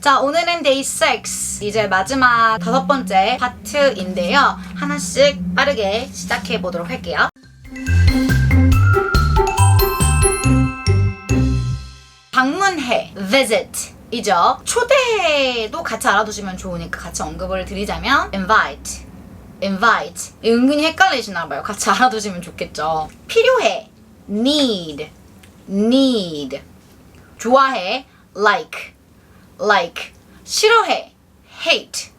자, 오늘은 day 6 이제 마지막 5번째 파트인데요. 하나씩 빠르게 시작해 보도록 할게요. 방문해 visit 이죠. 초대도 같이 알아두시면 좋으니까 같이 언급을 드리자면 invite 은근히 헷갈리시나봐요. 같이 알아두시면 좋겠죠. 필요해 need 좋아해 like 싫어해 hate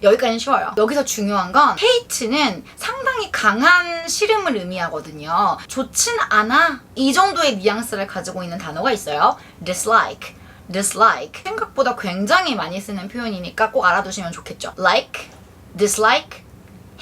여기까지는 쉬워요. 여기서 중요한 건 hate는 상당히 강한 싫음을 의미하거든요. 좋진 않아 이 정도의 뉘앙스를 가지고 있는 단어가 있어요. dislike 생각보다 굉장히 많이 쓰는 표현이니까 꼭 알아두시면 좋겠죠. like, dislike,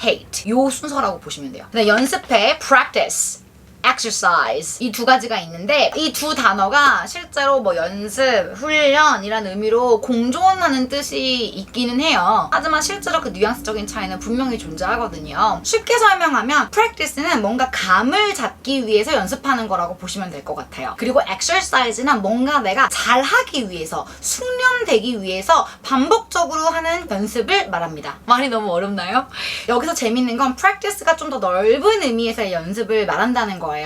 hate 요 순서라고 보시면 돼요. 근데 연습해 practice exercise 이 두 가지가 있는데 이 두 단어가 실제로 뭐 연습, 훈련이란 의미로 공존하는 뜻이 있기는 해요. 하지만 실제로 그 뉘앙스적인 차이는 분명히 존재하거든요. 쉽게 설명하면 practice는 뭔가 감을 잡기 위해서 연습하는 거라고 보시면 될 것 같아요. 그리고 exercise는 뭔가 내가 잘하기 위해서, 숙련되기 위해서 반복적으로 하는 연습을 말합니다. 말이 너무 어렵나요? 여기서 재밌는 건 practice가 좀 더 넓은 의미에서의 연습을 말한다는 거예요.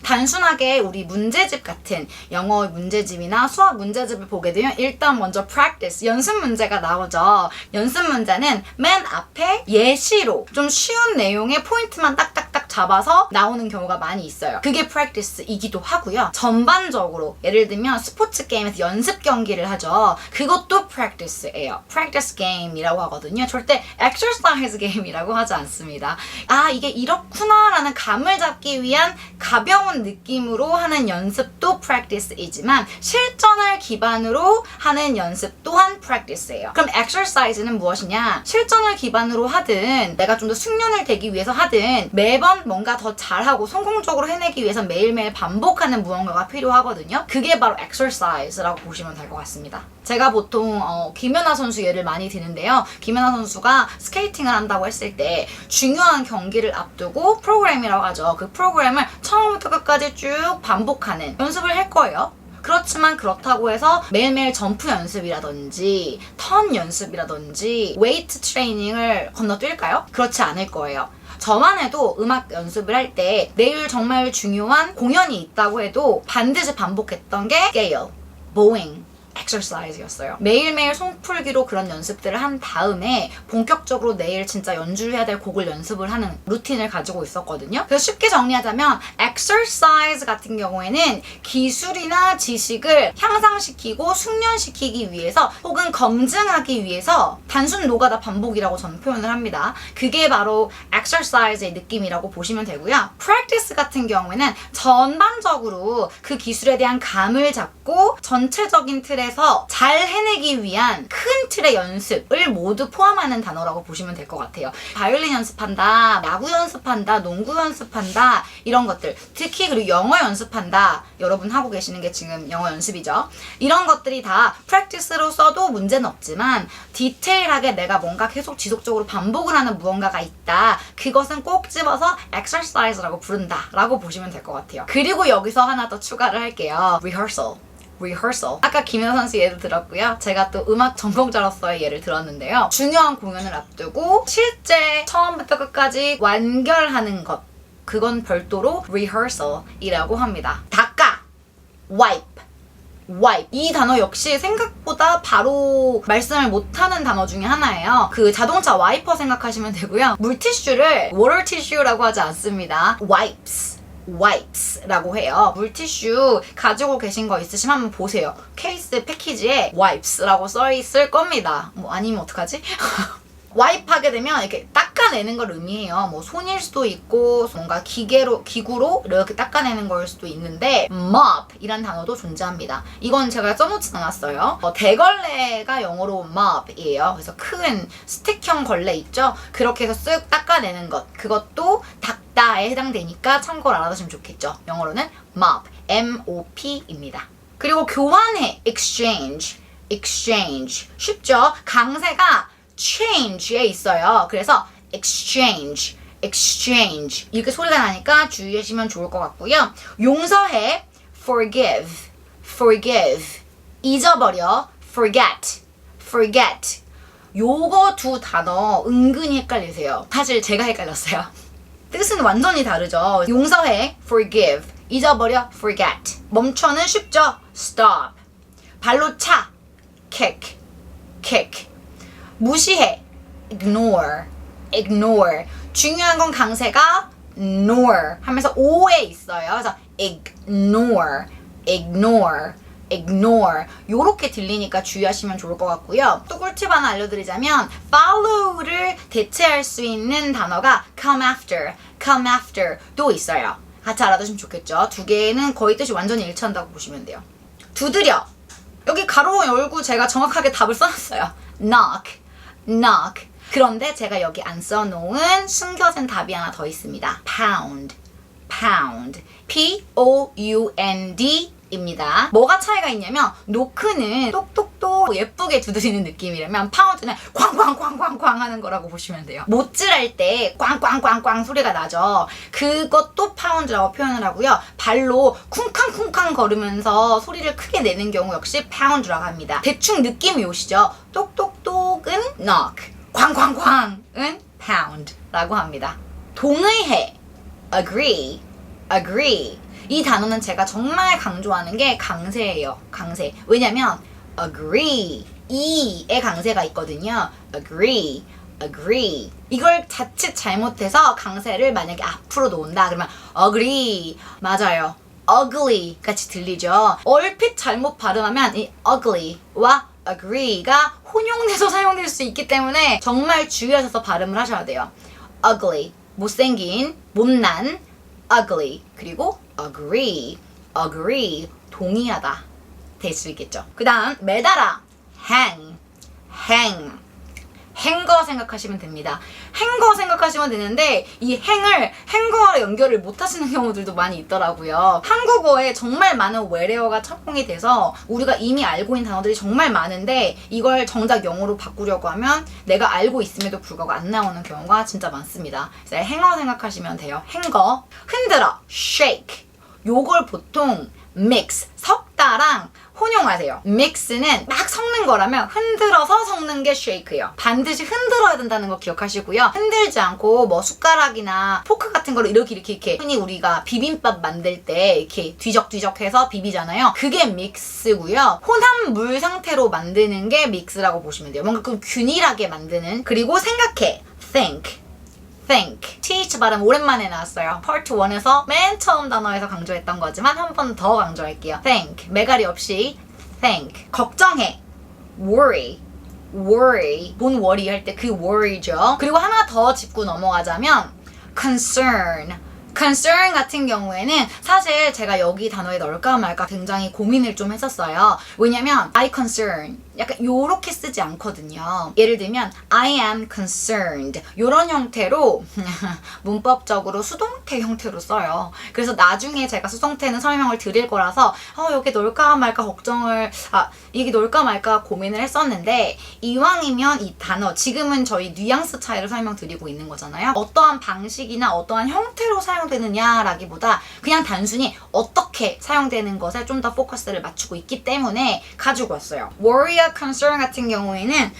단순하게 우리 문제집 같은 영어 문제집이나 수학 문제집을 보게 되면 일단 먼저 practice, 연습 문제가 나오죠. 연습 문제는 맨 앞에 예시로 좀 쉬운 내용의 포인트만 딱딱딱 잡아서 나오는 경우가 많이 있어요. 그게 practice이기도 하고요. 전반적으로 예를 들면 스포츠 게임에서 연습 경기를 하죠. 그것도 practice예요. practice game이라고 하거든요. 절대 exercise game이라고 하지 않습니다. 아, 이게 이렇구나 라는 감을 잡기 위한 가벼운 느낌으로 하는 연습도 practice이지만 실전을 기반으로 하는 연습 또한 practice예요. 그럼 exercise는 무엇이냐? 실전을 기반으로 하든 내가 좀 더 숙련을 되기 위해서 하든 매번 뭔가 더 잘하고 성공적으로 해내기 위해서 매일매일 반복하는 무언가가 필요하거든요. 그게 바로 exercise라고 보시면 될 것 같습니다. 제가 보통 김연아 선수 예를 많이 드는데요. 김연아 선수가 스케이팅을 한다고 했을 때 중요한 경기를 앞두고 프로그램이라고 하죠. 그 프로그램을 처음부터 끝까지 쭉 반복하는 연습을 할 거예요. 그렇지만 그렇다고 해서 매일매일 점프 연습이라든지 턴 연습이라든지 웨이트 트레이닝을 건너뛸까요? 그렇지 않을 거예요. 저만 해도 음악 연습을 할 때 내일 정말 중요한 공연이 있다고 해도 반드시 반복했던 게 scale, bowing, exercise였어요. 매일매일 손풀기로 그런 연습들을 한 다음에 본격적으로 내일 진짜 연주를 해야 될 곡을 연습을 하는 루틴을 가지고 있었거든요. 그래서 쉽게 정리하자면 exercise 같은 경우에는 기술이나 지식을 향상시키고 숙련시키기 위해서 혹은 검증하기 위해서 단순 노가다 반복이라고 저는 표현을 합니다. 그게 바로 exercise의 느낌이라고 보시면 되고요. practice 같은 경우에는 전반적으로 그 기술에 대한 감을 잡고 전체적인 틀에서 잘 해내기 위한 큰 틀의 연습을 모두 포함하는 단어라고 보시면 될 것 같아요. 바이올린 연습한다, 야구 연습한다, 농구 연습한다 이런 것들, 특히 그리고 영어 연습한다, 여러분 하고 계시는 게 지금 영어 연습이죠. 이런 것들이 다 practice로 써도 문제는 없지만 디테일하게 내가 뭔가 계속 지속적으로 반복을 하는 무언가가 있다, 그것은 꼭 집어서 exercise라고 부른다 라고 보시면 될 것 같아요. 그리고 여기서 하나 더 추가를 할게요. rehearsal. 아까 김연아 선수 예를 들었고요. 제가 또 음악 전공자로서의 예를 들었는데요. 중요한 공연을 앞두고 실제 처음부터 끝까지 완결하는 것, 그건 별도로 rehearsal이라고 합니다. 닦아, wipe. 이 단어 역시 생각보다 바로 말씀을 못하는 단어 중에 하나예요. 그 자동차 와이퍼 생각하시면 되고요. 물티슈를 water tissue라고 하지 않습니다. wipes라고 해요. 물티슈 가지고 계신 거 있으시면 한번 보세요. 케이스 패키지에 wipes라고 써있을 겁니다. 뭐 아니면 어떡하지? 와이프 하게 되면 이렇게 닦아내는 걸 의미해요. 뭐 손일 수도 있고 뭔가 기구로 이렇게 닦아내는 걸 수도 있는데 mop 이란 단어도 존재합니다. 이건 제가 써놓진 않았어요. 대걸레가 영어로 mop이에요. 그래서 큰 스틱형 걸레 있죠? 그렇게 해서 쓱 닦아내는 것, 그것도 닦다에 해당되니까 참고를 알아두시면 좋겠죠. 영어로는 mop, M-O-P입니다. 그리고 교환해, exchange. 쉽죠? 강세가 change에 있어요. 그래서 exchange 이렇게 소리가 나니까 주의하시면 좋을 것 같고요. 용서해, forgive 잊어버려, forget, forget. 요거 두 단어 은근히 헷갈리세요. 사실 제가 헷갈렸어요. 뜻은 완전히 다르죠. 용서해, forgive. 잊어버려, forget. 멈춰는 쉽죠? stop. 발로 차, kick, kick. 무시해, ignore, ignore. 중요한 건 강세가 nor 하면서 o에 있어요. 그래서 ignore, ignore, ignore. 요렇게 들리니까 주의하시면 좋을 것 같고요. 또 꿀팁 하나 알려드리자면 follow를 대체할 수 있는 단어가 come after, come after도 있어요. 같이 알아두시면 좋겠죠. 두 개는 거의 뜻이 완전히 일치한다고 보시면 돼요. 두드려. 여기 가로 열고 제가 정확하게 답을 써놨어요. knock, knock. 그런데 제가 여기 안 써놓은 숨겨진 답이 하나 더 있습니다. pound, pound. P-O-U-N-D 입니다. 뭐가 차이가 있냐면 노크는 똑똑똑 예쁘게 두드리는 느낌이라면 파운드는 꽝꽝꽝꽝꽝 하는 거라고 보시면 돼요. 못질할 때 꽝꽝꽝꽝 소리가 나죠. 그것도 파운드라고 표현을 하고요. 발로 쿵쾅쿵쾅 걸으면서 소리를 크게 내는 경우 역시 파운드라고 합니다. 대충 느낌이 오시죠? 똑똑똑은 knock, 꽝꽝꽝은 pound라고 합니다. 동의해, agree, agree. 이 단어는 제가 정말 강조하는 게 강세예요. 강세. 왜냐면 agree, e의 강세가 있거든요. agree, agree. 이걸 자칫 잘못해서 강세를 만약에 앞으로 놓은다 그러면 agree. 맞아요. ugly 같이 들리죠. 얼핏 잘못 발음하면 이 ugly와 agree가 혼용돼서 사용될 수 있기 때문에 정말 주의하셔서 발음을 하셔야 돼요. ugly, 못생긴, 못난, ugly. 그리고 agree, agree. 동의하다. 될 수 있겠죠. 그 다음 매달아. hang, hang. 행거 생각하시면 됩니다. 행거 생각하시면 되는데 이 행을 행거와 연결을 못 하시는 경우들도 많이 있더라고요. 한국어에 정말 많은 외래어가 착공이 돼서 우리가 이미 알고 있는 단어들이 정말 많은데 이걸 정작 영어로 바꾸려고 하면 내가 알고 있음에도 불구하고 안 나오는 경우가 진짜 많습니다. 그래서 행어 생각하시면 돼요. 행거. 흔들어. shake. 요걸 보통 mix, 섞다랑 혼용하세요. mix는 막 섞는 거라면 흔들어서 섞는 게 shake예요. 반드시 흔들어야 된다는 거 기억하시고요. 흔들지 않고 뭐 숟가락이나 포크 같은 거를 이렇게 흔히 우리가 비빔밥 만들 때 이렇게 뒤적뒤적 해서 비비잖아요. 그게 mix고요. 혼합 물 상태로 만드는 게 mix라고 보시면 돼요. 뭔가 좀 균일하게 만드는. 그리고 생각해. think. think. th 발음 오랜만에 나왔어요. part 1에서 맨 처음 단어에서 강조했던 거지만 한 번 더 강조할게요. think. 매가리 없이 think. 걱정해. worry. worry. 본 worry 할 때 그 worry죠. 그리고 하나 더 짚고 넘어가자면 concern. concern 같은 경우에는 사실 제가 여기 단어에 넣을까 말까 굉장히 고민을 좀 했었어요. 왜냐면 I concern 약간 요렇게 쓰지 않거든요. 예를 들면 I am concerned 요런 형태로 문법적으로 수동태 형태로 써요. 그래서 나중에 제가 수동태는 설명을 드릴 거라서 여기 넣을까 말까 이게 넣을까 말까 고민을 했었는데 이왕이면 이 단어 지금은 저희 뉘앙스 차이를 설명드리고 있는 거잖아요. 어떠한 방식이나 어떠한 형태로 사용되느냐라기보다 그냥 단순히 어떻게 사용되는 것에 좀 더 포커스를 맞추고 있기 때문에 가지고 왔어요. worry와 concern 같은 경우에는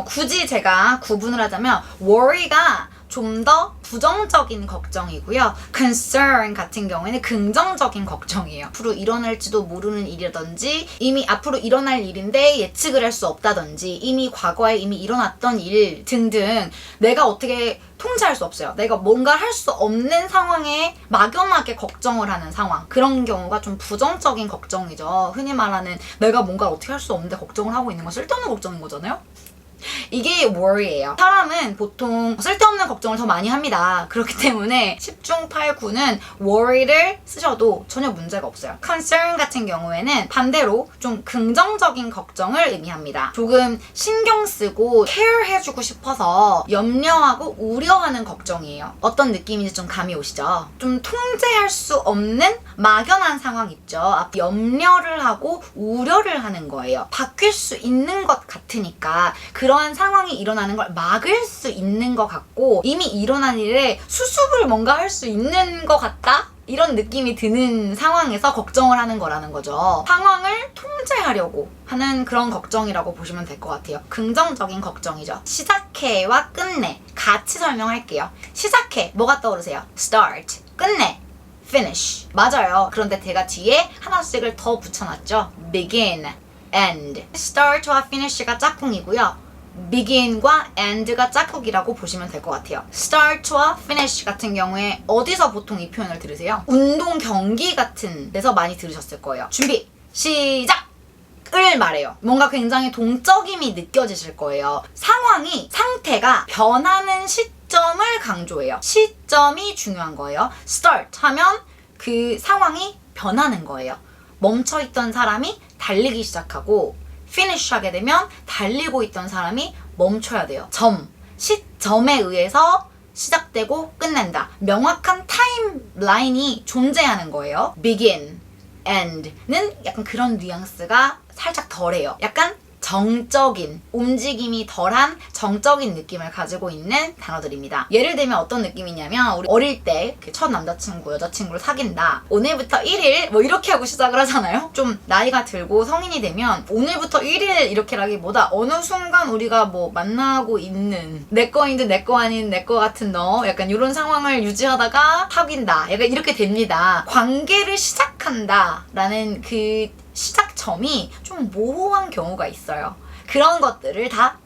굳이 제가 구분을 하자면 worry가 좀 더 부정적인 걱정이고요. concern 같은 경우에는 긍정적인 걱정이에요. 앞으로 일어날지도 모르는 일이라든지 이미 앞으로 일어날 일인데 예측을 할 수 없다든지 이미 과거에 이미 일어났던 일 등등 내가 어떻게 통제할 수 없어요. 내가 뭔가 할 수 없는 상황에 막연하게 걱정을 하는 상황. 그런 경우가 좀 부정적인 걱정이죠. 흔히 말하는 내가 뭔가 어떻게 할 수 없는데 걱정을 하고 있는 건 쓸데없는 걱정인 거잖아요. 이게 worry예요. 사람은 보통 쓸데없는 걱정을 더 많이 합니다. 그렇기 때문에 10중 8구는 worry를 쓰셔도 전혀 문제가 없어요. concern 같은 경우에는 반대로 좀 긍정적인 걱정을 의미합니다. 조금 신경 쓰고 care 해주고 싶어서 염려하고 우려하는 걱정이에요. 어떤 느낌인지 좀 감이 오시죠? 좀 통제할 수 없는 막연한 상황 있죠. 염려를 하고 우려를 하는 거예요. 바뀔 수 있는 것 같으니까 그러한 상황이 일어나는 걸 막을 수 있는 것 같고 이미 일어난 일에 수습을 뭔가 할 수 있는 것 같다? 이런 느낌이 드는 상황에서 걱정을 하는 거라는 거죠. 상황을 통제하려고 하는 그런 걱정이라고 보시면 될 것 같아요. 긍정적인 걱정이죠. 시작해와 끝내 같이 설명할게요. 시작해, 뭐가 떠오르세요? start, 끝내, finish. 맞아요. 그런데 제가 뒤에 하나씩을 더 붙여놨죠. begin, end. start와 finish가 짝꿍이고요. begin과 end가 짝꿍이라고 보시면 될 것 같아요. start와 finish 같은 경우에 어디서 보통 이 표현을 들으세요? 운동 경기 같은 데서 많이 들으셨을 거예요. 준비, 시작! 을 말해요. 뭔가 굉장히 동적임이 느껴지실 거예요. 상태가 변하는 시점을 강조해요. 시점이 중요한 거예요. start 하면 그 상황이 변하는 거예요. 멈춰있던 사람이 달리기 시작하고 finish 하게 되면 달리고 있던 사람이 멈춰야 돼요. 시점에 의해서 시작되고 끝낸다. 명확한 타임라인이 존재하는 거예요. begin, end는 약간 그런 뉘앙스가 살짝 덜해요. 약간 정적인, 움직임이 덜한 정적인 느낌을 가지고 있는 단어들입니다. 예를 들면 어떤 느낌이냐면 우리 어릴 때 첫 남자친구, 여자친구를 사귄다. 오늘부터 1일 뭐 이렇게 하고 시작을 하잖아요. 좀 나이가 들고 성인이 되면 오늘부터 1일 이렇게라기보다 어느 순간 우리가 뭐 만나고 있는 내 거인 듯 내 거 아닌 내 거 같은 너 약간 이런 상황을 유지하다가 사귄다. 약간 이렇게 됩니다. 관계를 시작한다 라는 그 시작점이 좀 모호한 경우가 있어요. 그런 것들을 다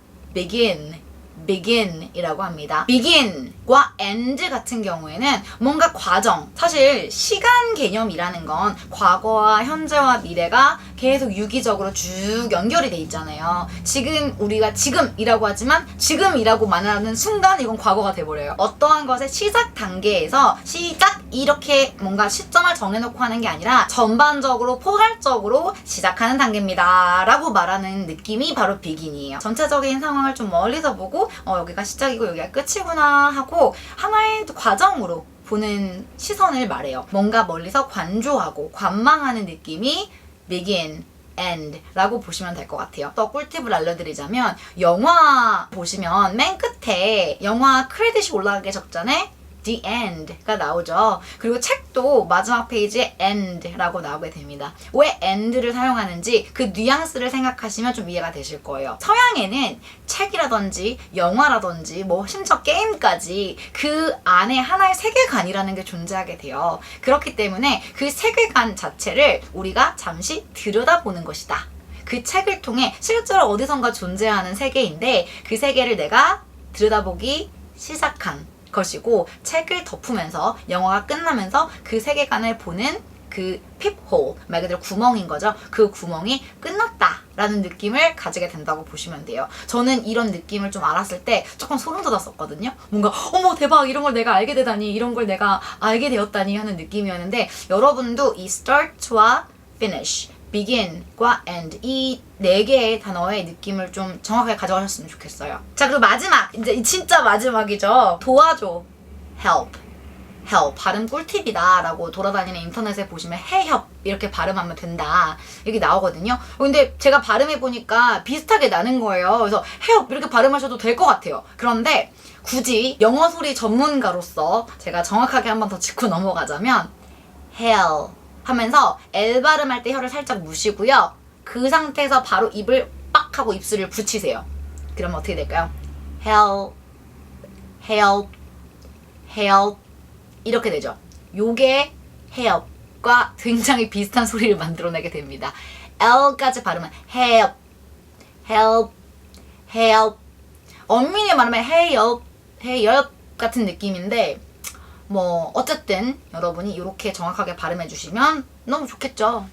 begin이라고 합니다. begin과 end 같은 경우에는 뭔가 과정, 사실 시간 개념이라는 건 과거와 현재와 미래가 계속 유기적으로 쭉 연결이 돼 있잖아요. 지금 우리가 지금이라고 하지만 지금이라고 말하는 순간 이건 과거가 돼버려요. 어떠한 것의 시작 단계에서 시작 이렇게 뭔가 시점을 정해놓고 하는 게 아니라 전반적으로 포괄적으로 시작하는 단계입니다 라고 말하는 느낌이 바로 begin이에요. 전체적인 상황을 좀 멀리서 보고 여기가 시작이고 여기가 끝이구나 하고 하나의 과정으로 보는 시선을 말해요. 뭔가 멀리서 관조하고 관망하는 느낌이 begin, end 라고 보시면 될 것 같아요. 또 꿀팁을 알려드리자면 영화 보시면 맨 끝에 영화 크레딧이 올라가기 적전에 The End가 나오죠. 그리고 책도 마지막 페이지에 End라고 나오게 됩니다. 왜 End를 사용하는지 그 뉘앙스를 생각하시면 좀 이해가 되실 거예요. 서양에는 책이라든지 영화라든지 뭐 심지어 게임까지 그 안에 하나의 세계관이라는 게 존재하게 돼요. 그렇기 때문에 그 세계관 자체를 우리가 잠시 들여다보는 것이다. 그 책을 통해 실제로 어디선가 존재하는 세계인데 그 세계를 내가 들여다보기 시작한 것이고 책을 덮으면서 영화가 끝나면서 그 세계관을 보는 그 핍홀, 말 그대로 구멍인 거죠. 그 구멍이 끝났다라는 느낌을 가지게 된다고 보시면 돼요. 저는 이런 느낌을 좀 알았을 때 조금 소름 돋았었거든요. 뭔가 어머 대박 이런 걸 내가 알게 되다니 이런 걸 내가 알게 되었다니 하는 느낌이었는데 여러분도 이 start와 finish, begin과 end 이 4개의 단어의 느낌을 좀 정확하게 가져가셨으면 좋겠어요. 자 그리고 마지막 이제 진짜 마지막이죠. 도와줘 help 발음 꿀팁이다 라고 돌아다니는 인터넷에 보시면 help 이렇게 발음하면 된다 여기 나오거든요. 근데 제가 발음해보니까 비슷하게 나는 거예요. 그래서 help 이렇게 발음하셔도 될 것 같아요. 그런데 굳이 영어 소리 전문가로서 제가 정확하게 한 번 더 짚고 넘어가자면 hell 하면서 L 발음할 때 혀를 살짝 무시고요. 그 상태에서 바로 입을 빡 하고 입술을 붙이세요. 그러면 어떻게 될까요? help, help, help 이렇게 되죠. 요게 help과 굉장히 비슷한 소리를 만들어내게 됩니다. L까지 발음은 help, help, help 엄밀히 말하면 help, help 같은 느낌인데 뭐 어쨌든 여러분이 이렇게 정확하게 발음해 주시면 너무 좋겠죠.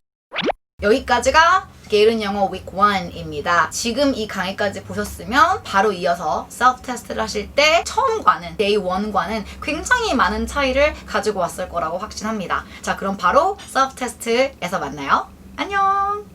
여기까지가 게으른 영어 week 1입니다. 지금 이 강의까지 보셨으면 바로 이어서 self 테스트를 하실 때 처음과는 day 1과는 굉장히 많은 차이를 가지고 왔을 거라고 확신합니다. 자 그럼 바로 self 테스트에서 만나요. 안녕.